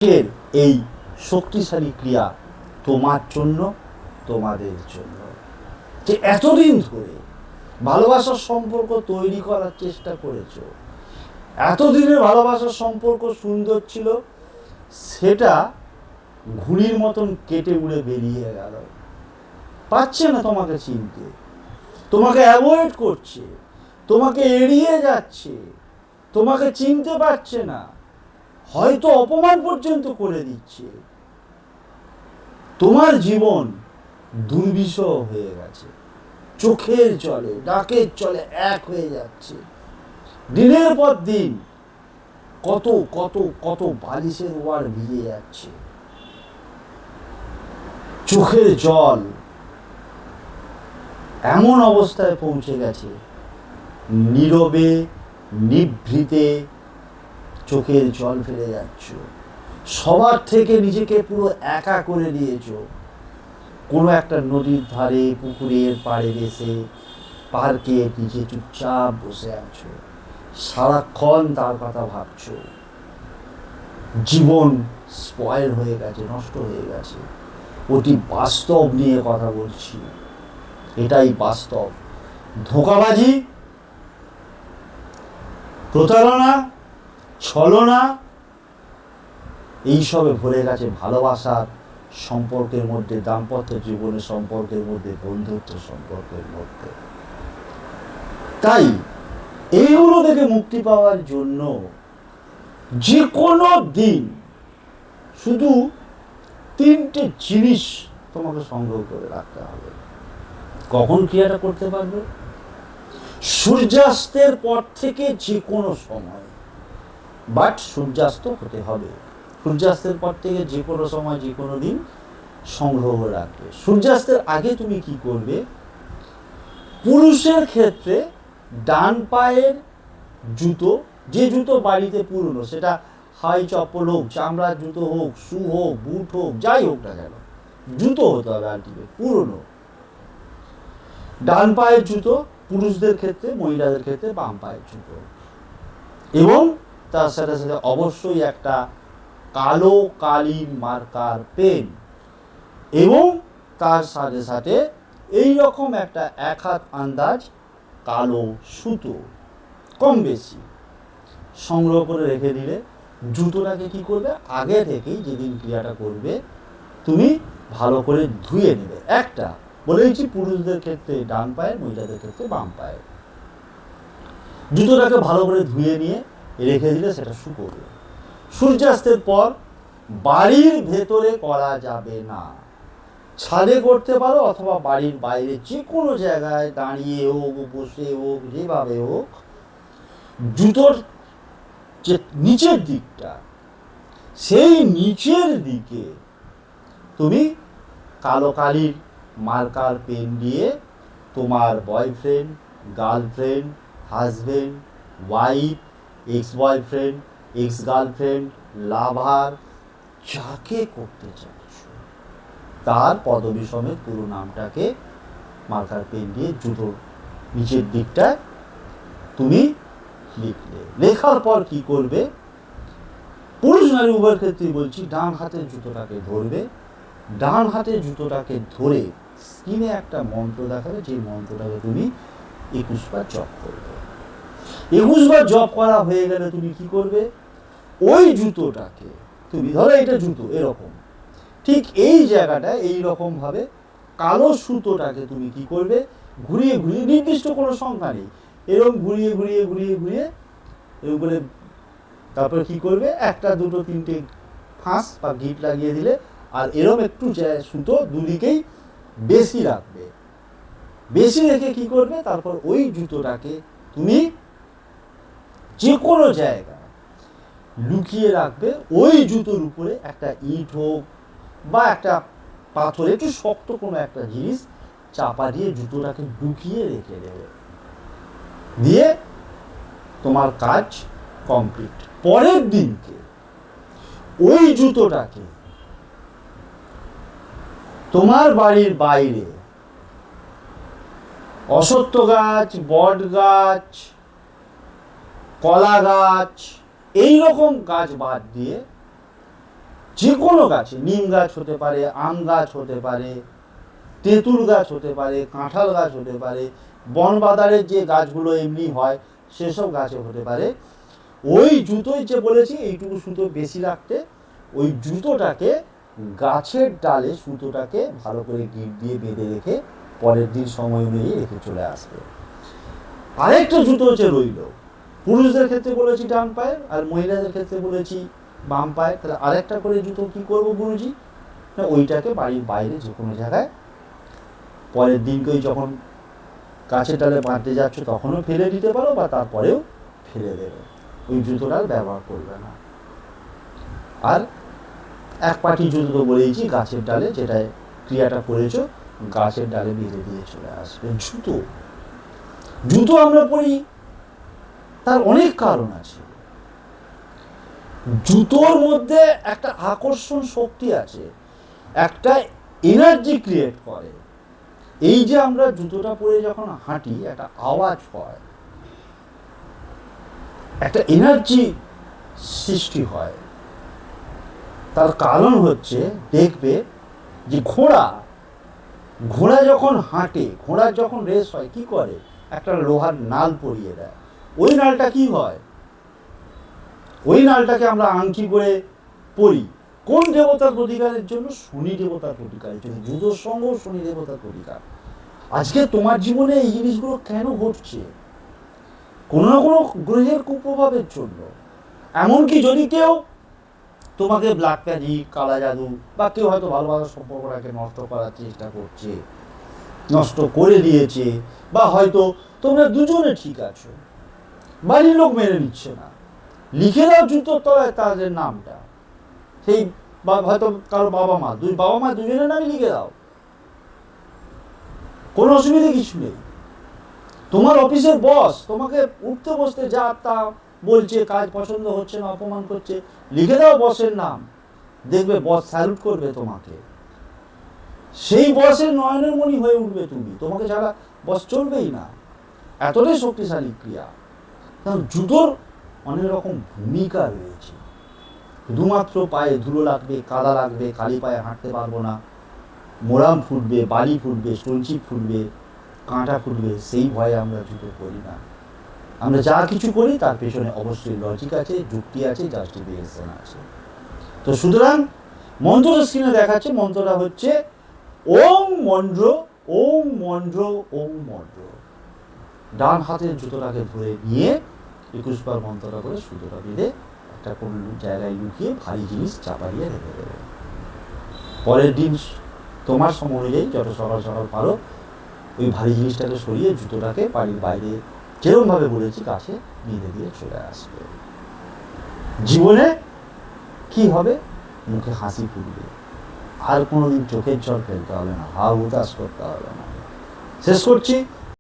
এর এই শক্তিশালী ক্রিয়া তোমার জন্য, তোমাদের জন্য, যে এতদিন ধরে ভালোবাসার সম্পর্ক তৈরি করার চেষ্টা করেছো, এতদিনের ভালোবাসার সম্পর্ক সুন্দর ছিল, সেটা ঘুড়ির মতন কেটে উড়ে বেরিয়ে গেল। পারছে না তোমাকে চিনতে, তোমাকে অ্যাভয়েড করছে, তোমাকে এড়িয়ে যাচ্ছে, তোমাকে চিনতে পারছে না, হয়তো অপমান পর্যন্ত করে দিচ্ছে। তোমার জীবন দুর্বিষহ হয়ে গেছে, চোখের জলে ডাকের জলে এক হয়ে যাচ্ছে। দিনের পর দিন কত কত কত বালিশের ওয়ার ভিজে যাচ্ছে, চোখের জল এমন অবস্থায় পৌঁছে গেছে, নীরবে নিভৃতে চোখের জল ফেলে যাচ্ছ, সবার থেকে নিজেকে পুরো একা করে নিয়েছ। কোনো একটা নদীর ধারে, পুকুরের পাড়ে বসে, পার্কে নিচে চুপচাপ বসে আছো, সারাক্ষণ তার কথা ভাবছ। জীবন স্পয়েল হয়ে গেছে, নষ্ট হয়ে গেছে। অতি বাস্তব নিয়ে কথা বলছি, এটাই বাস্তব। ধোঁকাবাজি, প্রতারণা, ছলনা, এইসবে ভরে গেছে ভালোবাসার সম্পর্কের মধ্যে, দাম্পত্য জীবনের সম্পর্কের মধ্যে, বন্ধুত্ব সম্পর্কের মধ্যে। তাই এইগুলো থেকে মুক্তি পাওয়ার জন্য যে কোনো দিন শুধু 3টে জিনিস তোমাকে সংগ্রহ করে রাখতে হবে। কখন ক্রিয়াটা করতে পারবে? সূর্যাস্তের পর থেকে যে কোনো সময়, বাট সূর্যাস্ত হতে হবে। সূর্যাস্তের পর থেকে যে কোনো সময়, যে কোনো দিন সংগ্রহ রাখবে। সূর্যাস্তের আগে তুমি কি করবে? পুরুষের ক্ষেত্রে ডান পায়ের জুতো, যে জুতো বাড়িতে পুরনো, সেটা হাই চপ্পল হোক, চামড়ার জুতো হোক, শু হোক, বুট হোক, যাই হোক না কেন, জুতো হতে হবে আলটিমেট, পুরনো। ডান পায়ের জুতো পুরুষদের ক্ষেত্রে, মহিলাদের ক্ষেত্রে বাম পায়ের জুতো, এবং তার সাথে সাথে অবশ্যই একটা কালো কালির মার্কার পেন, এবং তার সাথে সাথে এই রকম একটা 1 হাত আন্দাজ কালো সুতো, কম বেশি সংগ্রহ করে রেখে দিলে জুতোটাকে কি করবে? আগে থেকেই যেদিন ক্রিয়াটা করবে তুমি ভালো করে ধুয়ে নেবে। একটা বলেছি, পুরুষদের ক্ষেত্রে ডান পায়ের, মহিলাদের ক্ষেত্রে বাম পায়ের। জুতোটাকে ভালো করে ধুয়ে নিয়ে রেখে দিলে সেটা শুকোবে। সূর্যাস্তের পর বাড়ির ভেতরে করা যাবে না, ছাদে করতে পারো অথবা বাড়ির বাইরে যে কোনো জায়গায় দাঁড়িয়ে হোক, বসে হোক, যেভাবে হোক, জুতোর যে নিচের দিকটা, সেই নিচের দিকে তুমি কালো কালির মার্কার পেন দিয়ে তোমার boyfriend, girlfriend, husband, wife, ex boyfriend, ex girlfriend, lover, যাকে করতে চাইছ তার পদবী সমেত পুরো নামটাকে মার্কার পেন দিয়ে জুতোর নিচের দিকটা তুমি লিখলে। লেখার পর কি করবে? পুরুষ নারী উভয়ের ক্ষেত্রে বলছি, ডান হাতের জুতোটাকে ধরবে। ডান হাতের জুতোটাকে ধরে স্ক্রিনে একটা মন্ত্র দেখাবে, যে মন্ত্রটাকে তুমি 21 বার জপ করবে। 21 বার জপ করা হয়ে গেলে তুমি কি করবে? ওই জুতোটাকে তুমি, ধরো এটা জুতো এরকম, ঠিক এই জায়গাটা এইরকম ভাবে কালো সুতোটাকে তুমি কি করবে? ঘুরিয়ে ঘুরিয়ে, নির্দিষ্ট কোনো সংখ্যা নেই, এরকম ঘুরিয়ে ঘুরিয়ে ঘুরিয়ে ঘুরিয়ে এরকম করে, তারপরে কি করবে? 1, 2, 3টে ফাঁস বা গিট লাগিয়ে দিলে, আর এরকম একটু সুতো দুদিকেই বেশি রাখবে। বেশি রেখে কি করবে? তারপর ওই জুতোটাকে তুমি যে কোনো জায়গায় লুকিয়ে রাখবে। ওই জুতোর উপরে একটা ইট হোক বা একটা পাথর, একটু শক্ত কোনো একটা জিনিস চাপা দিয়ে জুতোটাকে লুকিয়ে রেখে দেবে। দিয়ে তোমার কাজ কমপ্লিট। পরের দিনকে ওই জুতোটাকে তোমার বাড়ির বাইরে অশ্বত্থ গাছ, বট গাছ, কলা গাছ, এই রকম গাছ বাদ দিয়ে যে কোনো গাছে, নিম গাছ হতে পারে, আম গাছ হতে পারে, তেঁতুল গাছ হতে পারে, কাঁঠাল গাছ হতে পারে, বনবাদারের যে গাছগুলো এমনি হয় সেসব গাছে হতে পারে। ওই জুতোয় যে বলেছি এইটুকু সুতো বেশি রাখতে, ওই জুতোটাকে গাছের ডালে সুতোটাকে ভালো করে গিট দিয়ে বেঁধে রেখে পরের দিন সময় অনুযায়ী রেখে চলে আসবে। আরেকটা জুতো হচ্ছে রইল, পুরুষদের ক্ষেত্রে বলেছি ডান পায়ে, আর মহিলাদের ক্ষেত্রে বলেছি বাম পায়ে। তাহলে আরেকটা করে জুতো কি করব গুরুজি, না ওইটাকে বাড়ির বাইরে যে কোনো জায়গায় পরের দিনকে যখন গাছের ডালে বাঁধতে যাচ্ছ তখনও ফেলে দিতে পারো, বা তারপরেও ফেলে দেবে, ওই জুতোটার ব্যবহার করবে না। আর এক পাটি জুতো তো বলেইছি গাছের ডালে, যেটা ক্রিয়াটা করেছো গাছের ডালে বেঁধে দিয়ে চলে আসবে। জুতো জুতো আমরা পরি, তার অনেক কারণ আছে। জুতোর মধ্যে একটা আকর্ষণ শক্তি আছে, একটা এনার্জি ক্রিয়েট করে। এই যে আমরা জুতোটা পরে যখন হাঁটি একটা আওয়াজ হয়, একটা এনার্জি সৃষ্টি হয়। তার কারণ হচ্ছে দেখবে যে ঘোড়া যখন হাঁটে, ঘোড়ার যখন রেস হয় কি করে, একটা লোহার নাল পরিয়ে দেয়। ওই নালটা কি হয়, ওই নালটাকে আমরা আংটি করে পরি কোন দেবতার প্রতিকারের জন্য, শনি দেবতার প্রতিকারের জন্য। জুতোর সঙ্গেও শনি দেবতার প্রতিকার। আজকে তোমার জীবনে এই জিনিসগুলো কেন ঘটছে, কোনো না কোনো গ্রহের কুপ্রভাবের জন্য। এমনকি যদি কেউ তোমাকে ব্ল্যাক ম্যাজিক, কালা জাদু, বা কেউ হয়তো ভালোবাসার সম্পর্কটাকে নষ্ট করার চেষ্টা করছে, নষ্ট করে দিয়েছে, বা হয়তো তোমরা দুজনে ঠিক আছো, বাড়ির লোক মেনে নিচ্ছে না, লিখে দাও জুতোর তলায় তাদের নামটা, সেই হয়তো কারো বাবা মা দুজনের নামই লিখে দাও, কোনো অসুবিধা কিছু নেই। তোমার অফিসের বস তোমাকে উঠতে বসতে যা তা বলছে, কাজ পছন্দ হচ্ছে না, অপমান করছে, লিখে দাও বসের নাম, দেখবে বস স্যালুট করবে তোমাকে, সেই বসের নয়নের মণি হয়ে উঠবে তুমি, তোমাকে ছাড়া বস চলবেই না। এতটাই শক্তিশালী ক্রিয়া। কারণ জুতোর অনেক রকম ভূমিকা রয়েছে। শুধুমাত্র পায়ে ধুলো লাগবে, কাদা লাগবে, খালি পায়ে হাঁটতে পারবো না, মোরাম ফুটবে, বালি ফুটবে, সঞ্চি ফুটবে, কাঁটা ফুটবে, সেই ভয়ে আমরা জুতো পরি না। আমরা যা কিছু করি তার পেছনে অবশ্যই লজিক আছে, যুক্তি আছে, জাস্টিফিকেশন আছে। তো সুতরাং মন্ত্রটা স্ক্রিনে দেখাচ্ছে, মন্ত্রটা হচ্ছে ওম মন্ত্র, ওম মন্ত্র, ওম মন্ত্র। ডান হাতের জুতোটাকে ধরে নিয়ে 21 বার মন্ত্রটা করে সুতোটা বেঁধে একটা কোন জায়গায় লুকিয়ে ভারী জিনিস চাপা দিয়ে রেখে দেবে। পরের দিন তোমার সময় অনুযায়ী যত সকাল সকাল পারো ওই ভারী জিনিসটাকে সরিয়ে জুতোটাকে বাড়ির বাইরে যেরকমভাবে বলেছি গাছে বেঁধে দিয়ে চলে আসবে। জীবনে কি হবে, মুখে হাসি ফুটবে, আর কোনোদিন চোখের জল ফেলতে হবে না, হা হুতাশ করতে হবে না। শেষ করছি।